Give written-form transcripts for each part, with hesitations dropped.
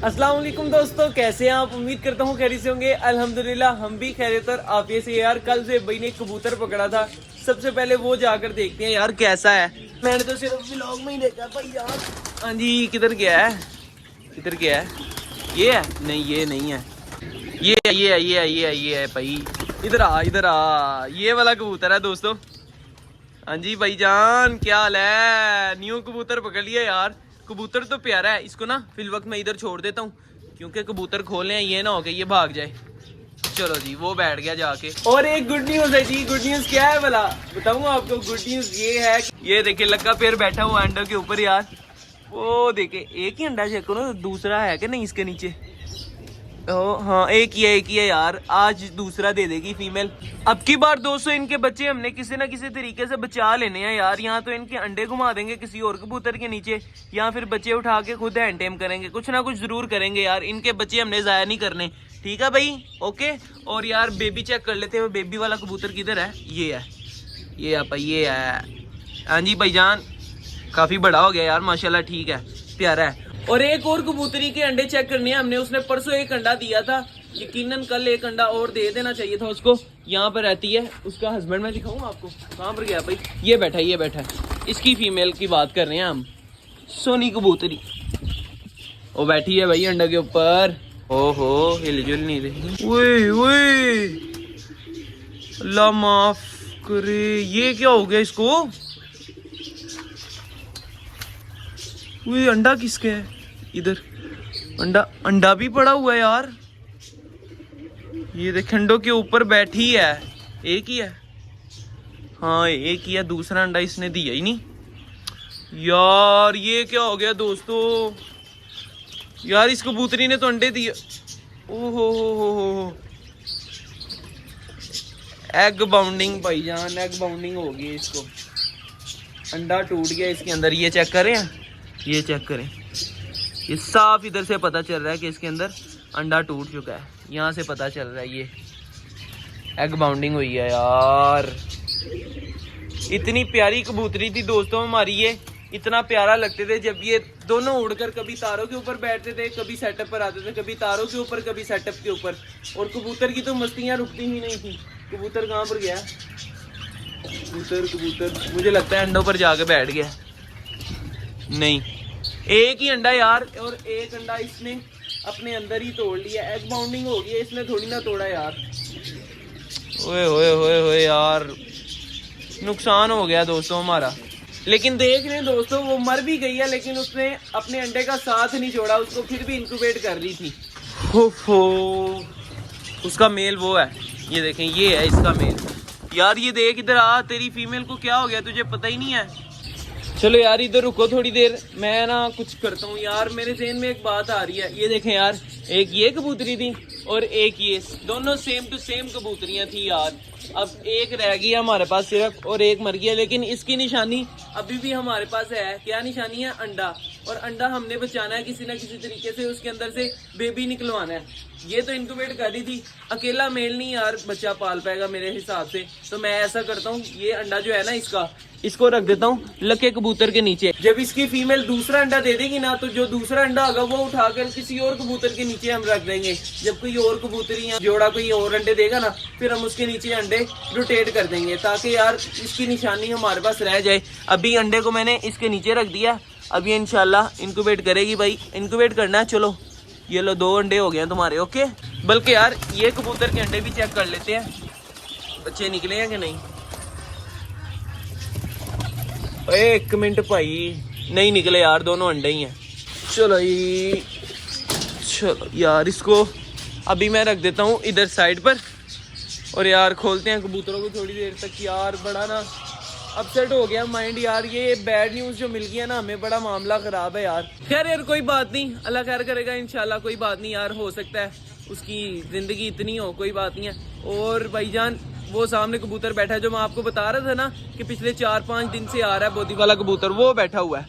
अस्सलाम वालेकुम दोस्तों, कैसे हैं आप? उम्मीद करता हूँ खैरियत से होंगे। अल्हम्दुलिल्लाह हम भी खैरियत और आफियत से। यार कल से भाई ने कबूतर पकड़ा था, सबसे पहले वो जाकर देखते हैं यार कैसा है। मैंने तो सिर्फ व्लॉग में ही देखा भाई यार। हाँ जी, किधर गया है? किधर गया है? ये है? नहीं ये नहीं है, ये है भाई। इधर आ, ये वाला कबूतर है दोस्तों। हाँ जी भाईजान, क्या हाल है? न्यू कबूतर पकड़ लिया यार। कबूतर तो प्यारा है, इसको ना फिलवक्त मैं इधर छोड़ देता हूँ क्योंकि कबूतर खोलने हैं, ये ना हो के ये भाग जाए। चलो जी, वो बैठ गया जाके। और एक गुड न्यूज है जी। गुड न्यूज क्या है भला बताऊँ आपको? गुड न्यूज ये है, ये देखिए लक्का पेड़ बैठा हुआ अंडों के ऊपर यार। वो देखे, एक ही अंडा चेक करो, दूसरा है कि नहीं इसके नीचे? हाँ एक ही है यार। आज दूसरा दे देगी फीमेल। अब की बार दोस्तों इनके बच्चे हमने किसी ना किसी तरीके से बचा लेने हैं यार। यहाँ तो इनके अंडे घुमा देंगे किसी और कबूतर के नीचे, या फिर बच्चे उठा के खुद हैंड टेम करेंगे। कुछ ना कुछ जरूर करेंगे यार, इनके बच्चे हमने जाया नहीं करने। ठीक है भाई, ओके। और यार बेबी चेक कर लेते हैं, बेबी वाला कबूतर किधर है? ये है, ये है। हाँ जी भाईजान, काफी बड़ा हो गया यार माशाल्लाह, ठीक है, प्यारा है। और एक और कबूतरी के अंडे चेक करने हैं हमने। उसने परसों एक अंडा दिया था, यकीनन कल एक अंडा और दे देना चाहिए था उसको। यहाँ पर रहती है उसका हस्बैंड, मैं दिखाऊं आपको कहाँ पर गया भाई? ये बैठा है। इसकी फीमेल की बात कर रहे हैं हम, सोनी कबूतरी। वो बैठी है भाई अंडे के ऊपर। ओहो, हिलजुल नहीं रही। ओए अल्लाह माफ करे, ये क्या हो गया इसको? वो अंडा किसके है? इधर अंडा भी पड़ा हुआ है यार। ये देख, अंडों के ऊपर बैठी है। एक ही है, हाँ एक ही है, दूसरा अंडा इसने दिया ही नहीं यार। ये क्या हो गया दोस्तों? यार इस कबूतरी ने तो अंडे दिए। ओहो हो, एग बाउंडिंग भाईजान, एग बाउंडिंग हो गई इसको। अंडा टूट गया इसके अंदर। ये चेक करें, ये चेक करें, ये साफ इधर से पता चल रहा है कि इसके अंदर अंडा टूट चुका है। यहाँ से पता चल रहा है ये एग बाउंडिंग हुई है यार। इतनी प्यारी कबूतरी थी दोस्तों हमारी ये। इतना प्यारा लगते थे जब ये दोनों उड़कर कभी तारों के ऊपर बैठते थे, कभी सेटअप पर आते थे, कभी तारों के ऊपर, कभी सेटअप के ऊपर। और कबूतर की तो मस्तियाँ रुकती ही नहीं थी। कबूतर कहाँ पर गया? कबूतर मुझे लगता है अंडों पर जाके बैठ गया। नहीं, एक ही अंडा यार, और एक अंडा इसने अपने अंदर ही तोड़ लिया। एग बाउंडिंग हो गई है, इसने थोड़ी ना तोड़ा यार। ओए यार, नुकसान हो गया दोस्तों हमारा। लेकिन देख रहे हैं दोस्तों, वो मर भी गई है, लेकिन उसने अपने अंडे का साथ नहीं छोड़ा, उसको फिर भी इंक्यूबेट कर ली थी। हो उसका मेल वो है, ये देखें, ये है इसका मेल। यार ये देख, इधर आ, तेरी फीमेल को क्या हो गया तुझे पता ही नहीं है? चलो यार इधर रुको थोड़ी देर, मैं ना कुछ करता हूँ यार। मेरे ज़हन में एक बात आ रही है। ये देखें यार, एक ये कबूतरी थी और एक ये, दोनों सेम टू सेम कबूतरियाँ थी यार। अब एक रह गई हमारे पास सिर्फ, और एक मर गया। लेकिन इसकी निशानी अभी भी हमारे पास है। क्या निशानी है? अंडा। और अंडा हमने बचाना है किसी ना किसी तरीके से, उसके अंदर से बेबी निकलवाना है। ये तो इंक्यूबेट कर दी थी, अकेला मेल नहीं यार बच्चा पाल पाएगा मेरे हिसाब से। तो मैं ऐसा करता हूँ, ये अंडा जो है ना इसको रख देता हूँ लके कबूतर के नीचे। जब इसकी फीमेल दूसरा अंडा दे देगी ना, तो जो दूसरा अंडा होगा वो उठाकर किसी और कबूतर के नीचे हम रख देंगे। जब कोई और कबूतरी या जोड़ा कोई और अंडे देगा ना, फिर हम उसके नीचे अंडे रोटेट कर देंगे, ताकि यार इसकी निशानी हमारे पास रह जाए। अभी अंडे को मैंने इसके नीचे रख दिया, अभी इंशाल्लाह इंक्यूबेट करेगी भाई। इंक्यूबेट करना है। चलो ये लो, 2 अंडे हो गए हैं तुम्हारे, ओके। बल्कि यार ये कबूतर के अंडे भी चेक कर लेते हैं, बच्चे निकले हैं कि नहीं। एक मिनट भाई, नहीं निकले यार, दोनों अंडे ही हैं। चलो यार इसको अभी मैं रख देता हूँ इधर साइड पर, और यार खोलते हैं कबूतरों को थोड़ी देर तक। यार बड़ा ना अपसेट हो गया माइंड यार, ये बैड न्यूज़ जो मिल गया ना हमें, बड़ा मामला ख़राब है यार। खैर यार कोई बात नहीं, अल्लाह खैर करेगा इंशाल्लाह। कोई बात नहीं यार, हो सकता है उसकी ज़िंदगी इतनी हो, कोई बात नहीं है। और भाईजान वो सामने कबूतर बैठा है जो मैं आपको बता रहा था ना कि पिछले 4-5 दिन से आ रहा है बोदी वाला कबूतर, वो बैठा हुआ है,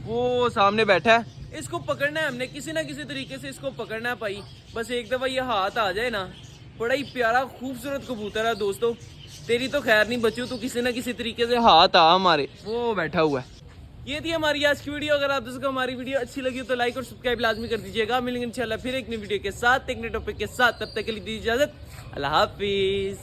वो सामने बैठा है। इसको पकड़ना है हमने किसी ना किसी तरीके से, इसको पकड़ना है भाई। बस एक दफ़ा ये हाथ आ जाए ना। बड़ा ही प्यारा खूबसूरत कबूतर है दोस्तों। तेरी तो खैर नहीं बच्चों, तू किसी ना किसी तरीके से हाथ आ हमारे। वो बैठा हुआ है, ये थी हमारी आज की वीडियो। अगर आप दोस्तों को हमारी वीडियो अच्छी लगी हो तो लाइक और सब्सक्राइब लाजमी कर दीजिएगा। मिलेंगे इंशाल्लाह फिर एक नई वीडियो के साथ, एक नए टॉपिक के साथ। तब तक के लिए दीजिए इजाजत। अल्लाह हाफिज।